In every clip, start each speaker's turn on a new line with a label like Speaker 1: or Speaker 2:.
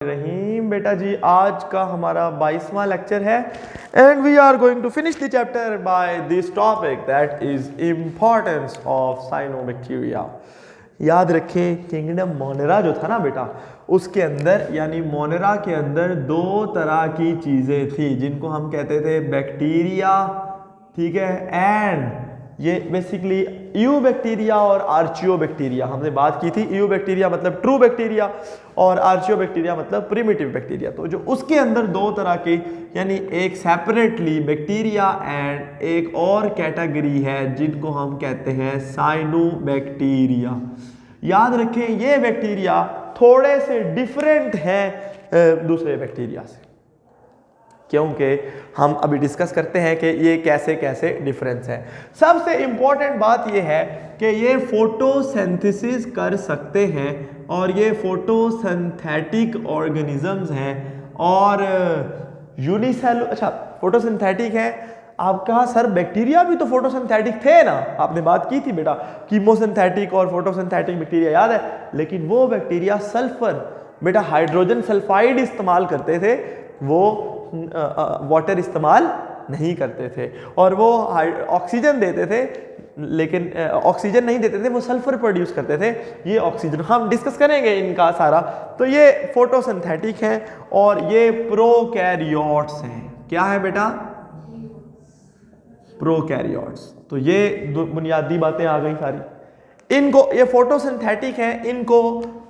Speaker 1: रहीम बेटा जी, आज का हमारा 22वां लेक्चर है and we are going to finish the chapter by this topic that is importance of cyanobacteria. याद रखें, किंगडम मोनेरा जो था ना बेटा, उसके अंदर यानी मोनेरा के अंदर दो तरह की चीज़ें थी जिनको हम कहते थे बैक्टीरिया, ठीक है, एंड ये बेसिकली यू बैक्टीरिया और आर्चियो बैक्टीरिया। हमने बात की थी, यू बैक्टीरिया मतलब ट्रू बैक्टीरिया और आर्चियो बैक्टीरिया मतलब प्रिमिटिव बैक्टीरिया। तो जो उसके अंदर दो तरह के यानी एक सेपरेटली बैक्टीरिया एंड एक और कैटेगरी है जिनको हम कहते हैं साइनोबैक्टीरिया। याद रखें, ये बैक्टीरिया थोड़े से डिफरेंट हैं दूसरे बैक्टीरिया से, क्योंकि हम अभी डिस्कस करते हैं कि ये कैसे कैसे डिफरेंस है। सबसे इंपॉर्टेंट बात ये है कि ये फोटोसिंथेसिस कर सकते हैं और ये फोटोसिंथेटिक ऑर्गेनिजम्स हैं और यूनिसेल। अच्छा, फोटोसिंथेटिक है। आप कहा सर बैक्टीरिया भी तो फोटोसिंथेटिक थे ना, आपने बात की थी बेटा, कीमोसिंथेटिक और फोटोसिंथेटिक बैक्टीरिया, याद है। लेकिन वो बैक्टीरिया सल्फर बेटा हाइड्रोजन सल्फाइड इस्तेमाल करते थे, वो वाटर इस्तेमाल नहीं करते थे और वो ऑक्सीजन देते थे, लेकिन ऑक्सीजन नहीं देते थे, वो सल्फर प्रोड्यूस करते थे। ये ऑक्सीजन हम डिस्कस करेंगे इनका सारा। तो ये फोटोसिंथेटिक हैं और ये प्रोकैरियोट्स हैं। क्या है बेटा? प्रोकैरियोट्स। तो ये बुनियादी बातें आ गई सारी। इनको, ये फोटोसिंथेटिक हैं, इनको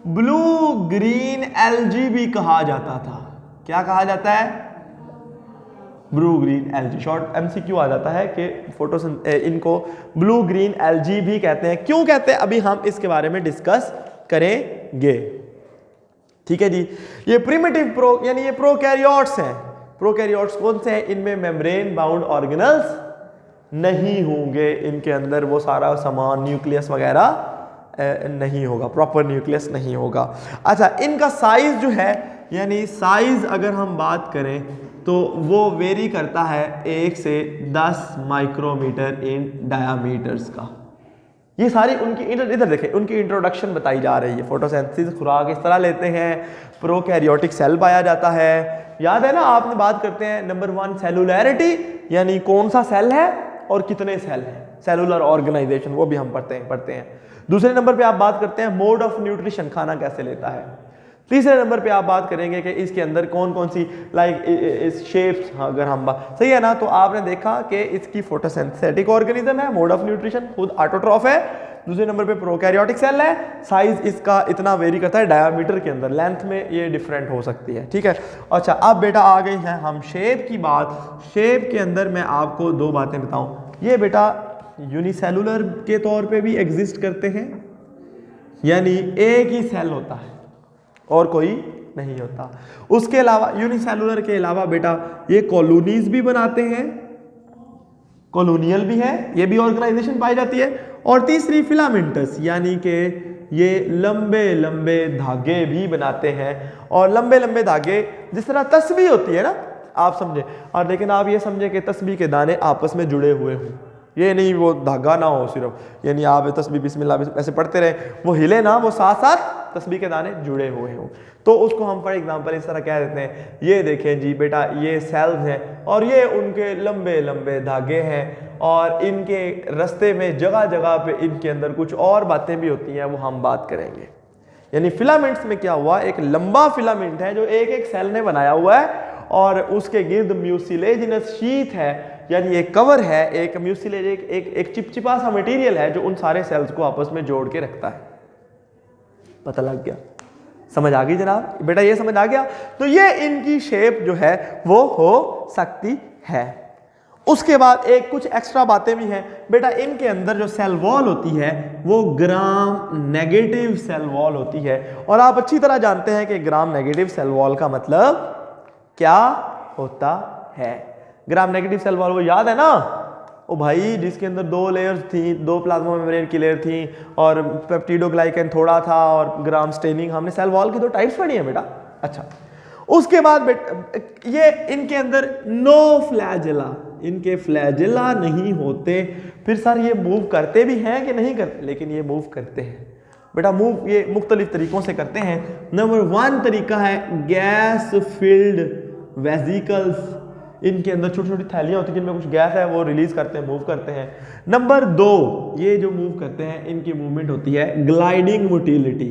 Speaker 1: ब्लू ग्रीन एल्गी भी कहा जाता था। क्या कहा जाता है? Blue green algae. Short MCQ आ जाता है कि इनको ब्लू ग्रीन एल्गी भी कहते हैं। क्यों कहते हैं अभी हम इसके बारे में डिस्कस करेंगे, ठीक है जी। ये प्रिमिटिव यानी ये प्रोकैरियोट्स हैं। प्रोकैरियोट्स कौन से हैं? इनमें मेम्ब्रेन बाउंड ऑर्गेनल्स नहीं होंगे, इनके अंदर वो सारा सामान न्यूक्लियस वगैरह नहीं होगा, प्रॉपर न्यूक्लियस नहीं होगा। अच्छा, इनका साइज जो है, यानी साइज अगर हम बात करें तो वो वेरी करता है 1 से 10 माइक्रोमीटर इन डायामीटर्स का। ये सारी उनकी इधर देखें, उनकी इंट्रोडक्शन बताई जा रही है। फोटोसिंथेसिस, खुराक इस तरह लेते हैं, प्रोकैरियोटिक सेल पाया जाता है। याद है ना, आपने बात करते हैं नंबर 1 सेलुलैरिटी, यानी कौन सा सेल है और कितने सेल हैं, सेलुलर ऑर्गेनाइजेशन, वो भी हम पढ़ते हैं। दूसरे नंबर पे आप बात करते हैं मोड ऑफ न्यूट्रिशन, खाना कैसे लेता है। तीसरे नंबर पे आप बात करेंगे कि इसके अंदर कौन कौन सी इस शेप्स, अगर हम बात सही है ना, तो आपने देखा कि इसकी फोटोसिंथेटिक ऑर्गेनिज्म है, मोड ऑफ न्यूट्रिशन खुद ऑटोट्रॉफ है। दूसरे नंबर पे प्रोकैरियोटिक सेल है, साइज इसका इतना वेरी करता है डायामीटर के अंदर, लेंथ में ये डिफरेंट हो सकती है, ठीक है। अच्छा, अब बेटा आ गई है हम शेप की बात। शेप के अंदर मैं आपको दो बातें बताऊं। ये बेटा यूनिसेलुलर के तौर पे भी एग्जिस्ट करते हैं, यानी एक ही सेल होता है और कोई नहीं होता। उसके अलावा यूनिसेलुलर के अलावा बेटा ये कॉलोनीज भी बनाते हैं, कॉलोनियल भी है, ये भी ऑर्गेनाइजेशन पाई जाती है। और तीसरी फिलामेंटस, यानी कि ये लंबे लंबे धागे भी बनाते हैं। और लंबे लंबे धागे जिस तरह तस्बीह होती है ना, आप समझे, और लेकिन आप ये समझे कि तस्बीह के दाने आपस में जुड़े हुए हों, ये नहीं वो धागा ना हो सिर्फ, यानी आप तस्बीह बिस्मिल्लाह ऐसे पढ़ते रहे, वो हिले ना, वो साथ साथ तस्बीह के दाने जुड़े हुए हों। तो उसको हम फॉर एग्जांपल इस तरह कह देते हैं, ये देखें जी बेटा, ये सेल्स हैं और ये उनके लंबे लंबे धागे हैं और इनके रास्ते में जगह जगह पे इनके अंदर कुछ और बातें भी होती हैं, वो हम बात करेंगे। यानी फिलामेंट्स में क्या हुआ, एक लंबा फिलामेंट है जो एक एक सेल ने बनाया हुआ है और उसके गिर्द म्यूसिलेजिनस शीथ है, यानी एक कवर है, एक म्यूसिलेज, एक चिपचिपा सा मटेरियल है जो उन सारे सेल्स को आपस में जोड़ के रखता है। पता लग गया? समझ आ गई जनाब बेटा? ये समझ आ गया? तो ये इनकी शेप जो है वो हो सकती है। उसके बाद एक कुछ एक्स्ट्रा बातें भी हैं बेटा। इनके अंदर जो सेल वॉल होती है वो ग्राम नेगेटिव सेल वॉल होती है और आप अच्छी तरह जानते हैं कि ग्राम नेगेटिव सेल वॉल का मतलब क्या होता है। ग्राम नेगेटिव सेल वॉल वो याद है ना, ओ भाई, जिसके अंदर 2 लेयर्स थी, 2 प्लाज्मा मेम्ब्रेन की लेयर थी और पेप्टिडोग्लाइकन थोड़ा था और ग्राम स्टेनिंग। हमने सेल वॉल की 2 टाइप्स पढ़ी है बेटा। अच्छा, उसके बाद बेटा ये इनके अंदर नो फ्लैजेला, इनके फ्लैजेला नहीं होते। फिर सर ये मूव करते भी हैं कि नहीं करते? लेकिन ये मूव करते हैं। बेटा मूव ये मुख्तलिफ तरीकों से करते हैं। नंबर 1 तरीका है गैस फिल्ड वेसिकल्स, इनके अंदर छोटी छोटी थैलियां होती हैं जिनमें कुछ गैस है, वो रिलीज करते हैं, मूव करते हैं। नंबर 2, ये जो मूव करते हैं इनकी मूवमेंट होती है ग्लाइडिंग मोटिलिटी।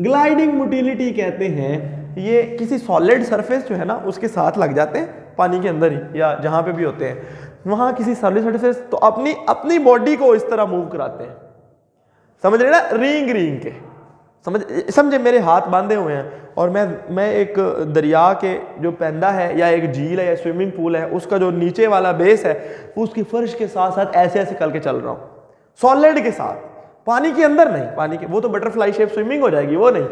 Speaker 1: ग्लाइडिंग मोटिलिटी कहते हैं ये किसी सॉलिड सरफेस जो है ना उसके साथ लग जाते हैं, पानी के अंदर ही या जहां पे भी होते हैं, वहां किसी सॉलिड सरफेस, तो अपनी बॉडी को इस तरह मूव कराते हैं, समझ रहे ना, रिंग रिंग के, समझे, मेरे हाथ बांधे हुए हैं और मैं एक दरिया के जो पैंदा है या एक झील है या स्विमिंग पूल है, उसका जो नीचे वाला बेस है उसकी फर्श के साथ साथ ऐसे ऐसे करके चल रहा हूं, सॉलिड के साथ, पानी के अंदर नहीं, पानी के वो तो बटरफ्लाई शेप स्विमिंग हो जाएगी, वो नहीं,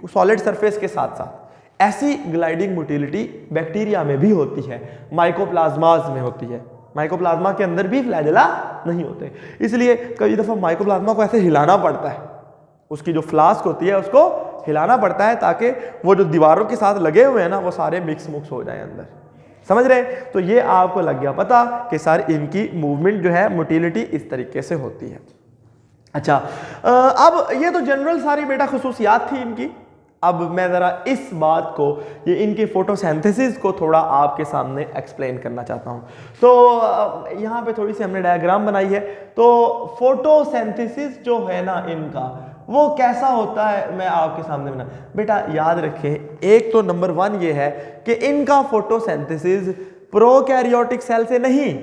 Speaker 1: सॉलिड सरफेस के साथ साथ। ऐसी ग्लाइडिंग मोटिलिटी बैक्टीरिया में भी होती है, माइकोप्लाज्मास में होती है। माइकोप्लाज्मा के अंदर भी फ्लैजेला नहीं होते, इसलिए कई दफा माइकोप्लाज्मा को ऐसे हिलाना पड़ता है, उसकी जो फ्लास्क होती है उसको हिलाना पड़ता है ताकि वो जो दीवारों के साथ लगे हुए हैं ना वो सारे मिक्स हो जाए अंदर, समझ रहे हैं। तो ये आपको लग गया पता कि सारी इनकी मूवमेंट जो है मोटिलिटी इस तरीके से होती है। अच्छा, अब ये तो जनरल सारी बेटा खुसूसियात थी इनकी। अब मैं ज़रा इस बात को, ये इनके फोटोसिंथेसिस को थोड़ा आपके सामने एक्सप्लेन करना चाहता हूँ। तो यहाँ पे थोड़ी सी हमने डायग्राम बनाई है। तो फोटोसिंथेसिस जो है ना इनका, वो कैसा होता है मैं आपके सामने बना, बेटा याद रखें, एक तो नंबर 1 ये है कि इनका फोटोसिंथेसिस प्रोकैरियोटिक सेल से नहीं,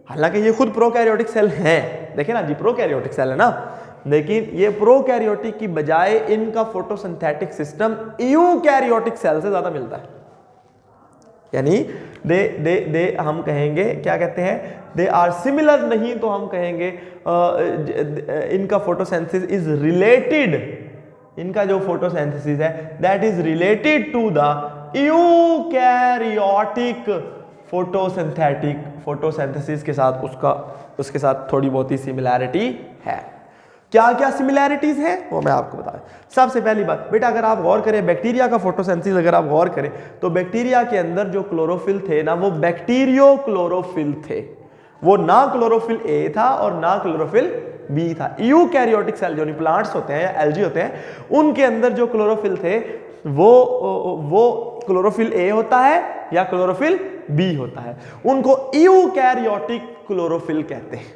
Speaker 1: हालांकि ये खुद प्रोकैरियोटिक सेल हैं, देखें ना जी, प्रोकैरियोटिक सेल है ना, लेकिन ये प्रोकैरियोटिक की बजाय इनका फोटोसिंथेटिक सिस्टम यूकैरियोटिक सेल से ज्यादा मिलता है। यानी दे हम कहेंगे, क्या कहते हैं, दे आर सिमिलर, नहीं तो हम कहेंगे इनका फोटोसिंथेसिस इज रिलेटेड, इनका जो फोटोसिंथेसिस है that is related to the eukaryotic photosynthesis के साथ उसके साथ थोड़ी बहुत ही सिमिलैरिटी है। क्या क्या सिमिलैरिटीज हैं वो मैं आपको बता दूं। सबसे पहली बात बेटा, अगर आप गौर करें बैक्टीरिया का फोटोसिंथेसिस अगर आप गौर करें तो बैक्टीरिया के अंदर जो क्लोरोफिल थे ना वो बैक्टीरियो क्लोरोफिल थे, वो ना क्लोरोफिल ए था और ना क्लोरोफिल बी था। यूकैरियोटिक सेल जो प्लांट्स होते हैं या एल्गी होते हैं उनके अंदर जो क्लोरोफिल थे वो क्लोरोफिल ए होता है या क्लोरोफिल बी होता है, उनको यूकैरियोटिक क्लोरोफिल कहते हैं।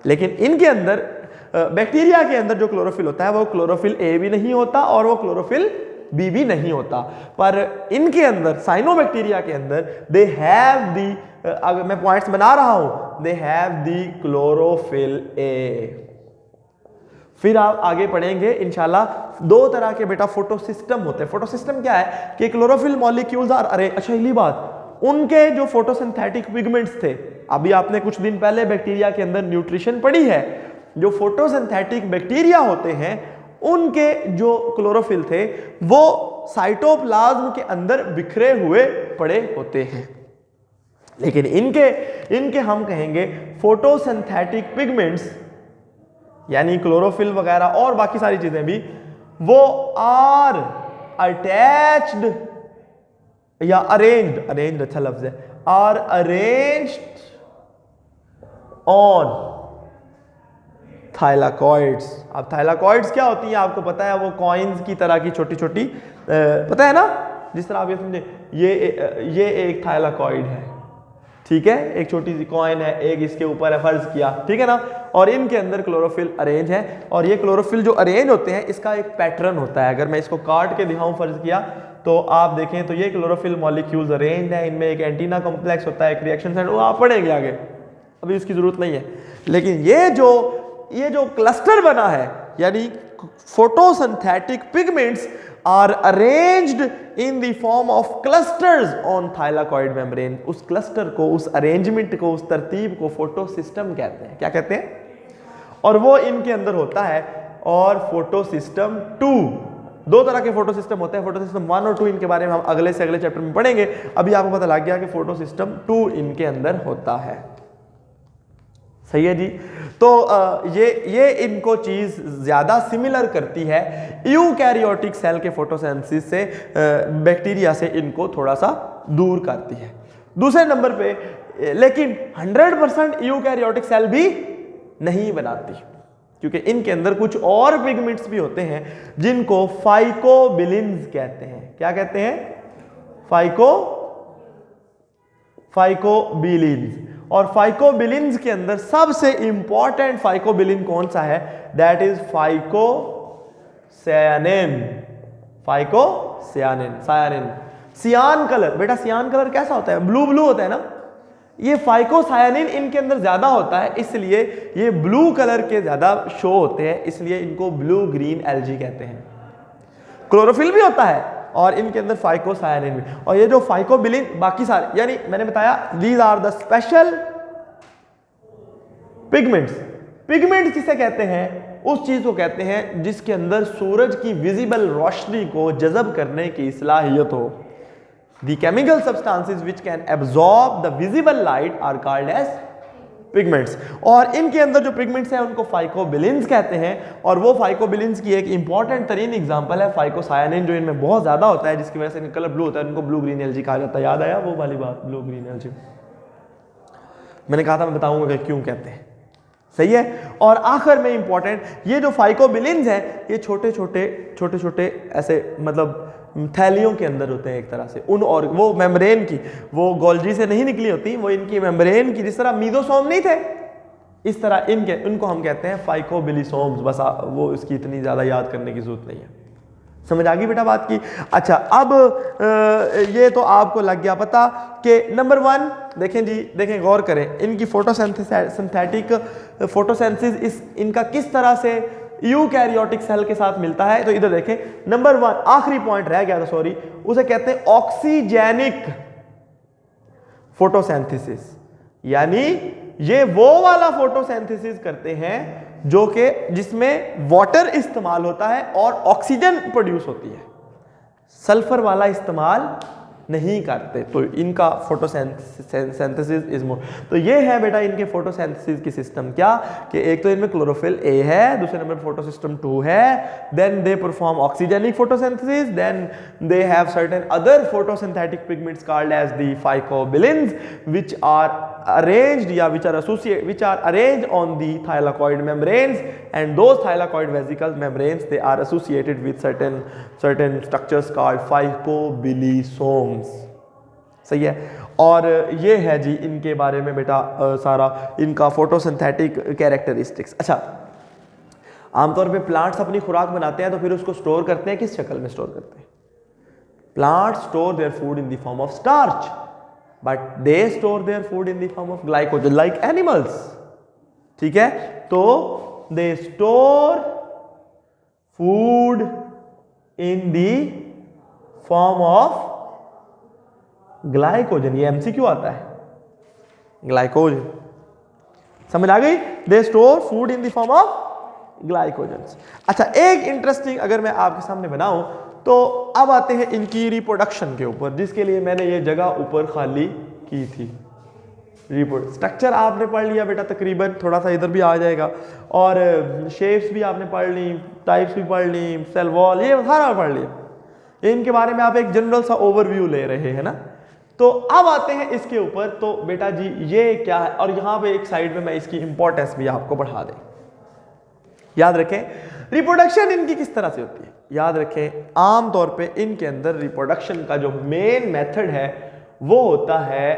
Speaker 1: लेकिन इनके अंदर बैक्टीरिया के अंदर जो क्लोरोफिल होता है वो क्लोरोफिल ए भी नहीं होता और वो क्लोरोफिल बी भी नहीं होता, पर इनके अंदर साइनोबैक्टीरिया के अंदर दे हैव दी, अगर मैं पॉइंट्स बना रहा हूं, they have the chlorophyll A. फिर आप आगे पढ़ेंगे इंशाल्लाह, 2 तरह के बेटा फोटोसिस्टम होते हैं। फोटोसिस्टम क्या है कि क्लोरोफिल मॉलिक्यूल्स आर, अरे अच्छा इली बात, उनके जो फोटोसिंथेटिक पिगमेंट्स थे, अभी आपने कुछ दिन पहले बैक्टीरिया के अंदर न्यूट्रिशन पढ़ी है, जो फोटोसिंथेटिक बैक्टीरिया होते हैं उनके जो क्लोरोफिल थे वो साइटोप्लाज्म के अंदर बिखरे हुए पड़े होते हैं। लेकिन इनके हम कहेंगे फोटोसिंथेटिक पिगमेंट्स यानी क्लोरोफिल वगैरह और बाकी सारी चीजें भी, वो आर अटैच्ड या अरेंज्ड अच्छा लफ्ज है, आर अरेंज्ड ऑन थाइलाकॉइड्स। अब थाइलाकॉइड्स क्या होती हैं आपको पता है, वो कॉइन्स की तरह की छोटी छोटी, पता है ना, जिस तरह आप ये समझे, ये एक थाइलाकॉइड है, ठीक है, एक छोटी सी कॉइन है, एक इसके ऊपर है, फर्ज किया, ठीक है ना, और इनके अंदर क्लोरोफिल अरेंज है, और ये क्लोरोफिल जो अरेंज होते हैं इसका एक पैटर्न होता है। अगर मैं इसको काट के दिखाऊं फर्ज किया तो आप देखें तो ये क्लोरोफिल मॉलिक्यूल्स अरेंज है, इनमें एक एंटीना कॉम्प्लेक्स होता है, एक रिएक्शन साइट, वो आप पढ़ेंगे आगे, अभी उसकी जरूरत नहीं है। लेकिन ये जो क्लस्टर बना है, यानी photosynthetic pigments are arranged in the form of clusters on thylakoid membrane. उस क्लस्टर को, उस अरेंजमेंट को, उस तरतीब को फोटोसिस्टम कहते हैं। क्या कहते हैं? और वो इनके अंदर होता है। और फोटोसिस्टम 2, 2 तरह के फोटोसिस्टम होते हैं, फोटोसिस्टम 1 और 2, इनके बारे में हम अगले से अगले चैप्टर में पढ़ेंगे। अभी आपको पता लग गया कि फोटोसिस्टम 2 इनके अंदर होता है। सही है जी। तो ये इनको चीज ज्यादा सिमिलर करती है यूकैरियोटिक सेल के फोटोसिंथेसिस से, बैक्टीरिया से इनको थोड़ा सा दूर करती है। दूसरे नंबर पे लेकिन 100% यूकैरियोटिक सेल भी नहीं बनाती। क्योंकि इनके अंदर कुछ और पिगमेंट्स भी होते हैं जिनको फाइकोबिलिन्स कहते हैं। क्या कहते हैं? फाइकोबिलिन्स। और फाइकोबिलिन्स के अंदर सबसे इंपॉर्टेंट फाइकोबिलिन कौन सा है? That is phycocyanin. Cyanin. Cyan colour, बेटा सियान कलर कैसा होता है? ब्लू ब्लू होता है ना। ये फाइकोसायानिन इनके अंदर ज्यादा होता है, इसलिए ये ब्लू कलर के ज्यादा शो होते हैं, इसलिए इनको ब्लू ग्रीन एल्गी कहते हैं। क्लोरोफिल भी होता है और इनके अंदर फाइकोसायानिन भी। और ये जो फाइकोबिलिन बाकी सारे, यानी मैंने बताया these are the special pigments. Pigment किसे कहते हैं? उस चीज को कहते हैं जिसके अंदर सूरज की विजिबल रोशनी को जज़ब करने की सलाहियत हो। The chemical substances which can absorb the visible light are called as pigments। और इनके अंदर जो पिगमेंट्स हैं उनको फाइकोबिलिन्स कहते हैं। और वो फाइकोबिलिन्स की एक इंपॉर्टेंट तरीन एग्जांपल है फाइकोसायानिन, जो इनमें बहुत ज्यादा होता है, जिसकी वजह से इनका कलर ब्लू होता है, उनको ब्लू ग्रीन एल्गी कहा जाता है। याद आया वो वाली बात, ब्लू ग्रीन एल्गी। मैंने कहा था मैं बताऊंगा कि क्यों कहते हैं, सही है। और आखिर में इंपॉर्टेंट, ये जो फाइकोबिलिन्स हैं ये छोटे छोटे ऐसे मतलब थैलियों के अंदर होते हैं एक तरह से उन, और वो मेम्ब्रेन की, वो गोल्जी से नहीं निकली होती, वो इनकी मेम्ब्रेन की, जिस तरह मीजोसोम नहीं थे इस तरह उनको हम कहते हैं फाइकोबिलिसोम्स। बस वो इसकी इतनी ज़्यादा याद करने की जरूरत नहीं है। समझ आ गई बेटा बात की? अच्छा, अब ये तो आपको लग गया पता कि नंबर 1 देखें जी, देखें गौर करें, इनकी सिंथेटिक फोटोसिंथेसिस इनका किस तरह से यूकैरियोटिक सेल के साथ मिलता है। तो इधर देखें, नंबर 1 आखिरी पॉइंट रह गया था, सॉरी, उसे कहते हैं ऑक्सीजेनिक फोटोसिंथेसिस। यानी ये वो वाला फोटोसिंथेसिस करते हैं जो कि जिसमें वाटर इस्तेमाल होता है और ऑक्सीजन प्रोड्यूस होती है, सल्फर वाला इस्तेमाल नहीं करते। तो इनका फोटोसिंथेसिस इज मोर। तो ये है बेटा इनके फोटोसिंथेसिस की सिस्टम, क्या कि एक तो इनमें क्लोरोफिल ए है, दूसरे नंबर फोटोसिस्टम 2 है, then they perform oxygenic photosynthesis, then they have certain other photosynthetic pigments called as the phycobilins which are arranged या which are arranged on the thylakoid membranes, and those thylakoid vesicle membranes they are associated with certain structures called फाइकोबिलिसोम्स। सही है। और ये है जी इनके बारे में बेटा सारा इनका फोटोसिंथेटिक कैरेक्टरिस्टिक्स। अच्छा, आमतौर पे प्लांट्स अपनी खुराक बनाते हैं तो फिर उसको स्टोर करते हैं, किस शक्ल में स्टोर करते हैं? Plants store their food in the form of starch, but they store their food in the form of glycogen like animals। ठीक है, तो they store food in the form of glycogen। ये MCQ आता है, glycogen. समझ आ गई? they store food in the form of glycogens। अच्छा, एक इंटरेस्टिंग अगर मैं आपके सामने बनाऊं तो अब आते हैं इनकी रिप्रोडक्शन के ऊपर, जिसके लिए मैंने ये जगह ऊपर खाली की थी। स्ट्रक्चर आपने पढ़ लिया बेटा तकरीबन, थोड़ा सा इधर भी आ जाएगा, और शेप्स भी आपने पढ़ ली, टाइप्स भी पढ़ ली, सेल वॉल, ये सारा पढ़ लिया। इनके बारे में आप एक जनरल सा ओवरव्यू ले रहे हैं ना। तो अब आते हैं इसके ऊपर, तो बेटा जी ये क्या है, और यहाँ पे एक साइड में मैं इसकी इंपॉर्टेंस भी आपको बढ़ा दें। याद रखें रिप्रोडक्शन इनकी किस तरह से होती है। याद रखें आम तौर पे इनके अंदर रिप्रोडक्शन का जो मेन मेथड है वो होता है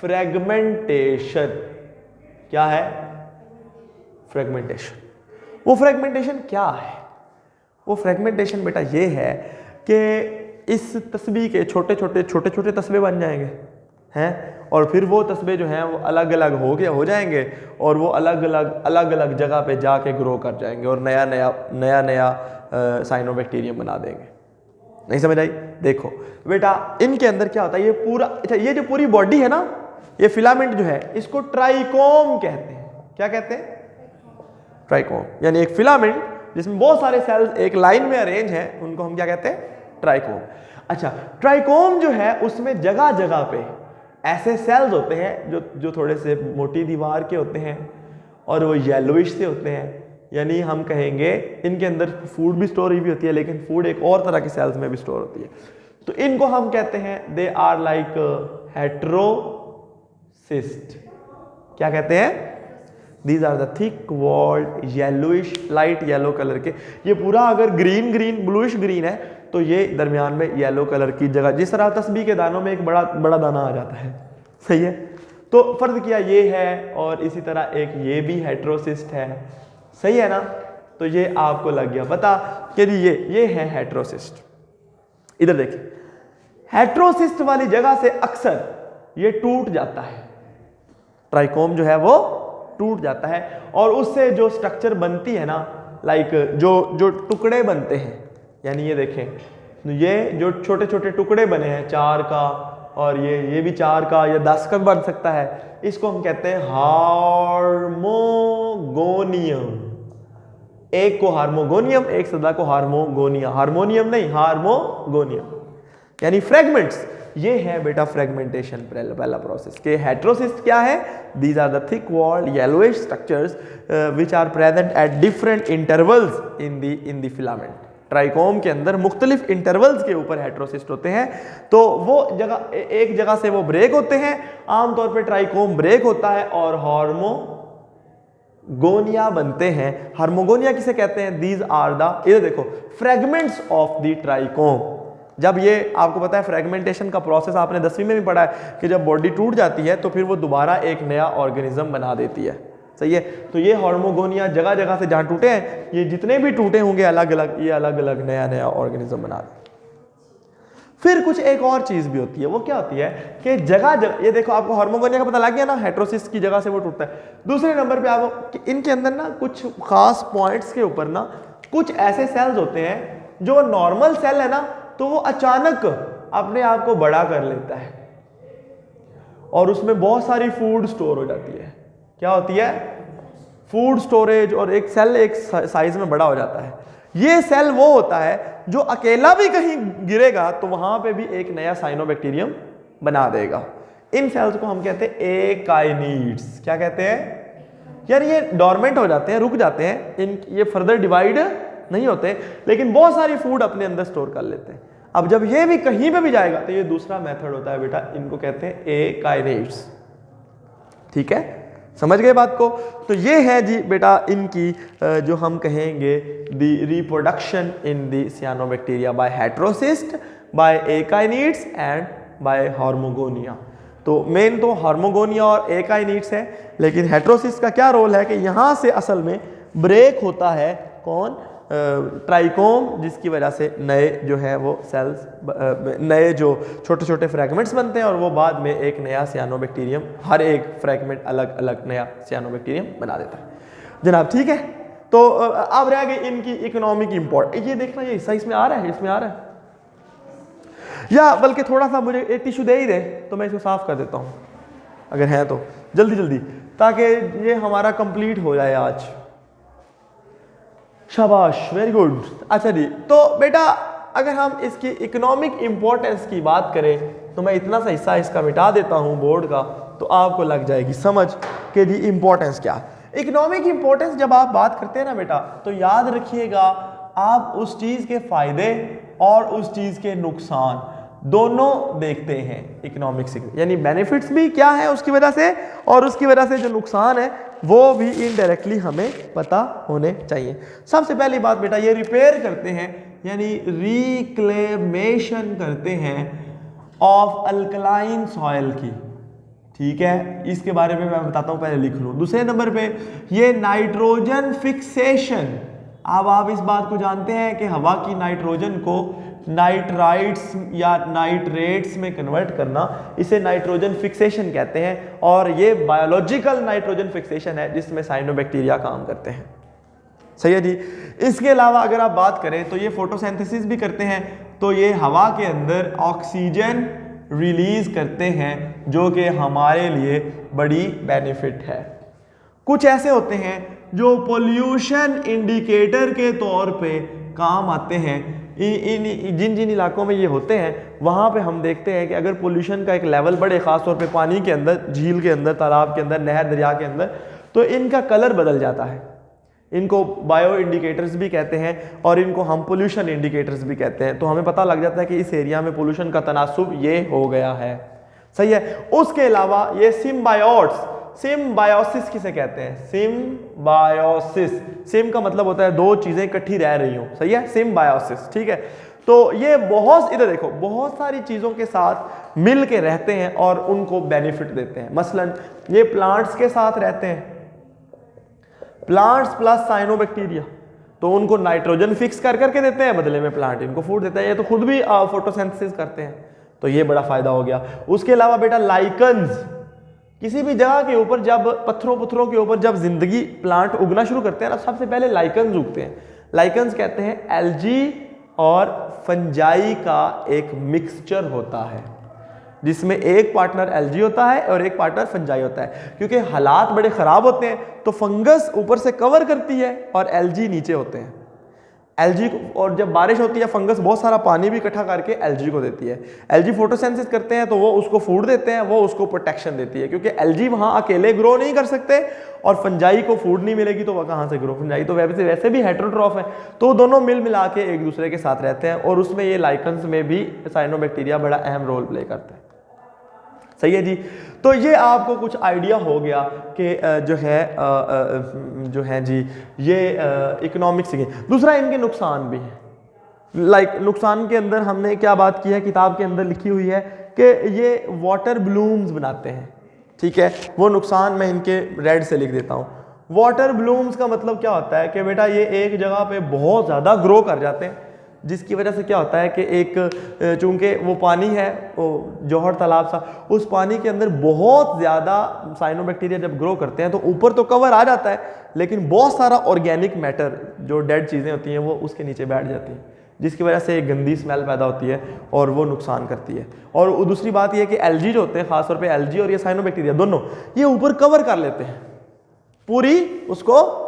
Speaker 1: फ्रेगमेंटेशन। क्या है? फ्रेगमेंटेशन। वो फ्रेगमेंटेशन क्या है? वो फ्रेगमेंटेशन बेटा ये है कि इस तस्बीह के छोटे छोटे तस्बे बन जाएंगे हैं, और फिर वो तस्बे जो हैं वो अलग अलग हो जाएंगे, और वो अलग अलग जगह पे जाके ग्रो कर जाएंगे और नया साइनोबैक्टीरियम बना देंगे। नहीं समझ आई? देखो बेटा इनके अंदर क्या होता है, ये पूरा, अच्छा ये जो पूरी बॉडी है ना, ये फिलामेंट जो है इसको ट्राइकोम कहते हैं। क्या कहते हैं? ट्राइकोम। यानी एक फिलामेंट जिसमें बहुत सारे सेल्स एक लाइन में अरेंज हैं, उनको हम क्या कहते हैं? ट्राइकोम। अच्छा, ट्राइकोम जो है उसमें जगह जगह पे ऐसे सेल्स होते हैं जो थोड़े से मोटी दीवार के होते हैं और वो येलोइश से होते हैं। यानी हम कहेंगे इनके अंदर फूड भी स्टोर हुई होती है, लेकिन फूड एक और तरह के सेल्स में भी स्टोर होती है। तो इनको हम कहते हैं दे आर लाइक हेटेरोसिस्ट। क्या कहते हैं? These are the thick walled yellowish, light yellow colour के। ये पूरा अगर ग्रीन ग्रीन ब्लूइश ग्रीन है तो ये दरमियान में येलो कलर की जगह, जिस तरह तस्बीह के दानों में एक बड़ा बड़ा दाना आ जाता है, सही है। तो फर्ज किया ये है, और इसी तरह एक ये भी हेट्रोसिस्ट है, सही है ना। तो ये आपको लग गया पता कि ये है हेट्रोसिस्ट। इधर देखिए, हेट्रोसिस्ट वाली जगह से अक्सर ये टूट जाता है, ट्राइकोम जो है वो टूट जाता है, और उससे जो स्ट्रक्चर बनती है ना, लाइक जो टुकड़े बनते हैं, यानी ये देखें, ये जो छोटे छोटे टुकड़े बने हैं 4 का, और ये भी 4 का या 10 का बन सकता है, इसको हम कहते हैं हार्मोगोनियम। एक को हार्मोगोनियम, एक सदा को हार्मोगोनिया, हार्मोनियम नहीं, हार्मोगोनियम, यानी फ्रेगमेंट्स। ये है बेटा फ्रेगमेंटेशन पहला प्रोसेस। के हेट्रोसिस्ट क्या है? These are the thick walled yellowish structures which are present at different intervals in the filament. Trichome के अंदर मुख्तलिफ इंटरवल्स के ऊपर हेट्रोसिस्ट होते हैं, तो वो जगह एक जगह से वो ब्रेक होते हैं, आमतौर पे ट्राइकोम ब्रेक होता है और हार्मोगोनिया बनते हैं। हार्मोगोनिया किसे कहते हैं? दीज आर द, इधर देखो, फ्रेगमेंट्स ऑफ द ट्राइकोम। जब ये आपको पता है फ्रेगमेंटेशन का प्रोसेस आपने 10वीं में भी पढ़ा है कि जब बॉडी टूट जाती है तो फिर वो दोबारा एक नया ऑर्गेनिज्म बना देती है, सही है। तो ये हार्मोगोनिया जगह जगह से जहाँ टूटे हैं, ये जितने भी टूटे होंगे अलग अलग, ये अलग अलग नया नया ऑर्गेनिज्म बना दे। फिर कुछ एक और चीज़ भी होती है, वो क्या होती है कि जगह जगह, ये देखो आपको हार्मोगोनिया का पता लग गया ना, हेट्रोसिस्ट की जगह से वो टूटता है। दूसरे नंबर पे आपको इनके अंदर ना कुछ खास पॉइंट्स के ऊपर ना कुछ ऐसे सेल्स होते हैं जो नॉर्मल सेल है ना, तो वो अचानक अपने आप को बड़ा कर लेता है और उसमें बहुत सारी फूड स्टोर हो जाती है। क्या होती है? फूड स्टोरेज, और एक सेल एक साइज में बड़ा हो जाता है। ये सेल वो होता है जो अकेला भी कहीं गिरेगा तो वहां पे भी एक नया साइनोबैक्टीरियम बना देगा। इन सेल्स को हम कहते हैं एकाइनिड्स। क्या कहते हैं? यार ये डोरमेंट हो जाते हैं, रुक जाते हैं, ये फर्दर डिवाइड नहीं होते, लेकिन बहुत सारी फूड अपने अंदर स्टोर कर लेते हैं। अब जब ये भी कहीं पे भी जाएगा तो ये दूसरा मेथड होता है बेटा, इनको कहते हैं एकाइनेट्स। ठीक है, समझ गए बात को? तो ये है जी बेटा इनकी जो हम कहेंगे the reproduction in the cyanobacteria by heterocyst, by akinetes and by hormogonia. तो मेन तो हार्मोगोनिया और एकाइनेट्स है, लेकिन हेट्रोसिस्ट का क्या रोल है कि यहाँ से असल में ब्रेक होता है कौन? ट्राइकोम, जिसकी वजह से नए जो है वो सेल्स, नए जो छोटे छोटे फ्रैगमेंट्स बनते हैं और वो बाद में एक नया सियानोबैक्टीरियम, हर एक फ्रैगमेंट अलग अलग नया सियानोबैक्टीरियम बना देता है जनाब। ठीक है, तो अब रह गई इनकी इकोनॉमिक इंपॉर्ट। ये देखना, ये हिस्सा इसमें आ रहा है, इसमें आ रहा है, या बल्कि थोड़ा सा मुझे एक टिश्यू दे ही दे तो मैं इसको साफ कर देता हूँ अगर है तो, जल्दी जल्दी, ताकि ये हमारा कंप्लीट हो जाए आज। शाबाश, वेरी गुड। अच्छा जी, तो बेटा अगर हम इसकी इकोनॉमिक इंपॉर्टेंस की बात करें तो मैं इतना सा हिस्सा इसका मिटा देता हूं बोर्ड का, तो आपको लग जाएगी समझ कि जी इंपॉर्टेंस क्या है। इकोनॉमिक इंपॉर्टेंस जब आप बात करते हैं ना बेटा, तो याद रखिएगा आप उस चीज़ के फायदे और उस चीज़ के नुकसान दोनों देखते हैं इकोनॉमिक्स, यानी बेनिफिट्स भी क्या है उसकी वजह से, और उसकी वजह से जो नुकसान है वो भी इनडायरेक्टली हमें पता होने चाहिए। सबसे पहली बात बेटा, ये रिपेयर करते हैं यानी रिक्लेमेशन करते हैं ऑफ अल्कलाइन सॉइल की। ठीक है, इसके बारे में मैं बताता हूँ, पहले लिख लूँ। दूसरे नंबर पे ये नाइट्रोजन फिक्सेशन। अब आप इस बात को जानते हैं कि हवा की नाइट्रोजन को नाइट्राइट्स या नाइट्रेट्स में कन्वर्ट करना, इसे नाइट्रोजन फिक्सेशन कहते हैं, और ये बायोलॉजिकल नाइट्रोजन फिक्सेशन है जिसमें साइनोबैक्टीरिया काम करते हैं। सही है जी। इसके अलावा अगर आप बात करें तो ये फोटोसिंथेसिस भी करते हैं, तो ये हवा के अंदर ऑक्सीजन रिलीज करते हैं जो कि हमारे लिए बड़ी बेनिफिट है। कुछ ऐसे होते हैं जो पोल्यूशन इंडिकेटर के तौर पे काम आते हैं। जिन जिन इलाकों में ये होते हैं वहाँ पे हम देखते हैं कि अगर पोल्यूशन का एक लेवल बढ़े, ख़ास तौर पे पानी के अंदर, झील के अंदर, तालाब के अंदर, नहर दरिया के अंदर, तो इनका कलर बदल जाता है। इनको बायो इंडिकेटर्स भी कहते हैं और इनको हम पोल्यूशन इंडिकेटर्स भी कहते हैं। तो हमें पता लग जाता है कि इस एरिया में पोल्यूशन का तनासुब ये हो गया है। सही है। उसके अलावा ये सिम्बायोट्स, सिम्बायोसिस किसे कहते हैं? सिम्बायोसिस, सिम का मतलब होता है दो चीजें इकट्ठी रह रही हो, सही है, सिम्बायोसिस, ठीक है। तो ये बहुत, इधर देखो, बहुत सारी चीजों के साथ मिल के रहते हैं और उनको बेनिफिट देते हैं। मसलन ये प्लांट्स के साथ रहते हैं, प्लांट्स प्लस साइनोबैक्टीरिया, तो उनको नाइट्रोजन फिक्स कर करके देते हैं, बदले में प्लांट इनको फूड देता है। ये तो खुद भी फोटोसिंथेसिस करते हैं, तो ये बड़ा फायदा हो गया। उसके अलावा बेटा लाइकन्स, किसी भी जगह के ऊपर जब पत्थरों के ऊपर जब जिंदगी प्लांट उगना शुरू करते हैं ना, सबसे पहले लाइकन्स उगते हैं। लाइकन्स कहते हैं एल्जी और फंजाई का एक मिक्सचर होता है, जिसमें एक पार्टनर एल्जी होता है और एक पार्टनर फंजाई होता है। क्योंकि हालात बड़े ख़राब होते हैं तो फंगस ऊपर से कवर करती है और एल्जी नीचे होते हैं। एल्जी को, और जब बारिश होती है फंगस बहुत सारा पानी भी इकट्ठा करके एल्जी को देती है। एल्जी फोटोसिंथेसिस करते हैं तो वो उसको फूड देते हैं, वो उसको प्रोटेक्शन देती है, क्योंकि एल्जी वहाँ अकेले ग्रो नहीं कर सकते और फंजाई को फूड नहीं मिलेगी तो वह कहाँ से ग्रो। फंजाई तो वैसे भी हेटेरोट्रॉफ है, तो दोनों मिल मिला के एक दूसरे के साथ रहते हैं और उसमें ये लाइकन्स में भी साइनोबैक्टीरिया बड़ा अहम रोल प्ले करता है। सही है जी। तो ये आपको कुछ आइडिया हो गया कि जो है जी ये इकोनॉमिक्स के। दूसरा इनके नुकसान भी हैं। नुकसान के अंदर हमने क्या बात की है, किताब के अंदर लिखी हुई है कि ये वाटर ब्लूम्स बनाते हैं, ठीक है। वो नुकसान मैं इनके रेड से लिख देता हूँ। वाटर ब्लूम्स का मतलब क्या होता है कि बेटा ये एक जगह पे बहुत ज़्यादा ग्रो कर जाते हैं, जिसकी वजह से क्या होता है कि एक चूंकि वो पानी है, वो जौहर तालाब सा, उस पानी के अंदर बहुत ज़्यादा साइनोबैक्टीरिया जब ग्रो करते हैं तो ऊपर तो कवर आ जाता है, लेकिन बहुत सारा ऑर्गेनिक मैटर जो डेड चीज़ें होती हैं वो उसके नीचे बैठ जाती हैं, जिसकी वजह से एक गंदी स्मेल पैदा होती है और वो नुकसान करती है। और दूसरी बात यह है कि एल्जी जो होते हैं, खासतौर पे एल्जी और ये साइनोबैक्टीरिया दोनों, ये ऊपर कवर कर लेते हैं पूरी उसको,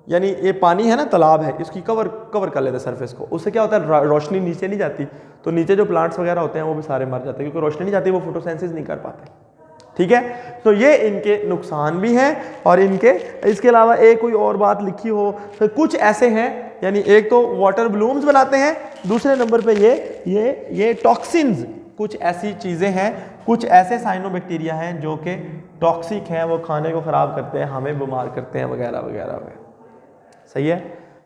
Speaker 1: यानी ये पानी है ना, तालाब है, इसकी कवर कर लेते हैं सरफेस को। उससे क्या होता है, रोशनी नीचे नहीं जाती, तो नीचे जो प्लांट्स वगैरह होते हैं वो भी सारे मर जाते हैं, क्योंकि रोशनी नहीं जाती, वो फोटोसिंथेसिस नहीं कर पाते, ठीक है। तो ये इनके नुकसान भी हैं। और इनके इसके अलावा एक कोई और बात लिखी हो तो कुछ ऐसे हैं, यानी एक तो वाटर ब्लूम्स बनाते हैं, दूसरे नंबर पे ये टॉक्सिन्स, कुछ ऐसी चीज़ें हैं, कुछ ऐसे साइनोबैक्टीरिया हैं जो कि टॉक्सिक हैं, वो खाने को ख़राब करते हैं, हमें बीमार करते हैं वगैरह वगैरह वगैरह। सही है,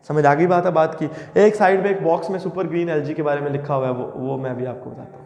Speaker 1: समझ आ गई बात है बात की। एक साइड पे एक बॉक्स में सुपर ग्रीन एल्जी के बारे में लिखा हुआ है, वो मैं भी आपको बताता हूँ।